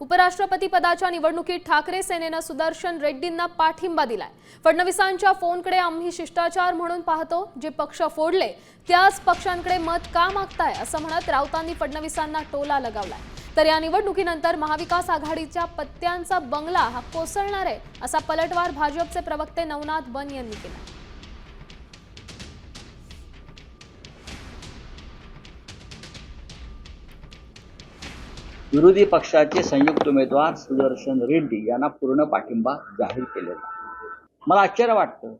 उपराष्ट्रपती पदाच्या निवडणुकीत ठाकरे सेनेने सुदर्शन रेड्डींना पाठिंबा दिलाय। फडणवीसांच्या फोनकडे आम्ही शिष्टाचार म्हणून पाहतो, जे पक्ष फोडले त्याच पक्षांकडे मत का मागताय असं म्हणत राऊतांनी फडणवीसांना टोला लगावलाय। तर या निवडणुकीनंतर महाविकास आघाडीच्या पत्त्यांचा बंगला हा कोसळणार आहे असा पलटवार भाजपचे प्रवक्ते नवनाथ बन यांनी केला। विरोधी पक्षाचे संयुक्त उमेदवार सुदर्शन रेड्डी यांना पूर्ण पाठिंबा जाहीर केलेला। मला आश्चर्य वाटतं,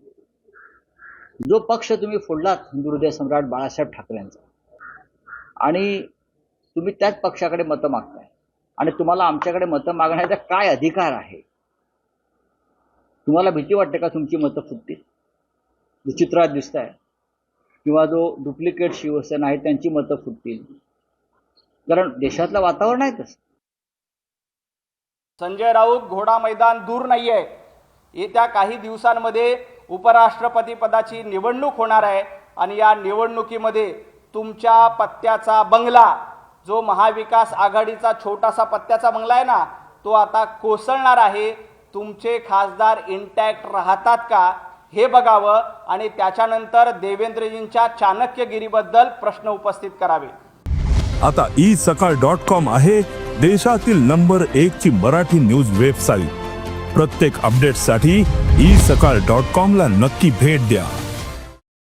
जो पक्ष तुम्ही फोडलात हिंदू हृदय सम्राट बाळासाहेब ठाकरेंचा, आणि तुम्ही त्याच पक्षाकडे मतं मागताय आणि तुम्हाला आमच्याकडे मतं मागण्याचा काय अधिकार आहे? तुम्हाला भीती वाटते का तुमची मतं फुटतील? विचित्रात दिसताय, किंवा जो डुप्लिकेट शिवसेना आहे त्यांची मतं फुटतील, कारण देशातलं वातावरण आहे तसं। संजय राऊत घोडा मैदान दूर नाहीये। येत्या काही दिवसांमध्ये उपराष्ट्रपती पदाची निवडणूक होणार आहे आणि या निवडणुकीमध्ये तुमच्या पत्त्याचा बंगला, जो महाविकास आघाडीचा छोटासा पत्त्याचा बंगला आहे ना, तो आता कोसळणार आहे। तुमचे खासदार इंटॅक्ट राहतात का हे बघावं आणि त्याच्यानंतर देवेंद्रजींच्या चाणक्यगिरीबद्दल प्रश्न उपस्थित करावे। आता isakal.com आहे देशातील नंबर 1 ची मराठी न्यूज वेबसाईट। प्रत्येक अपडेटसाठी isakal.com ला नक्की भेट द्या।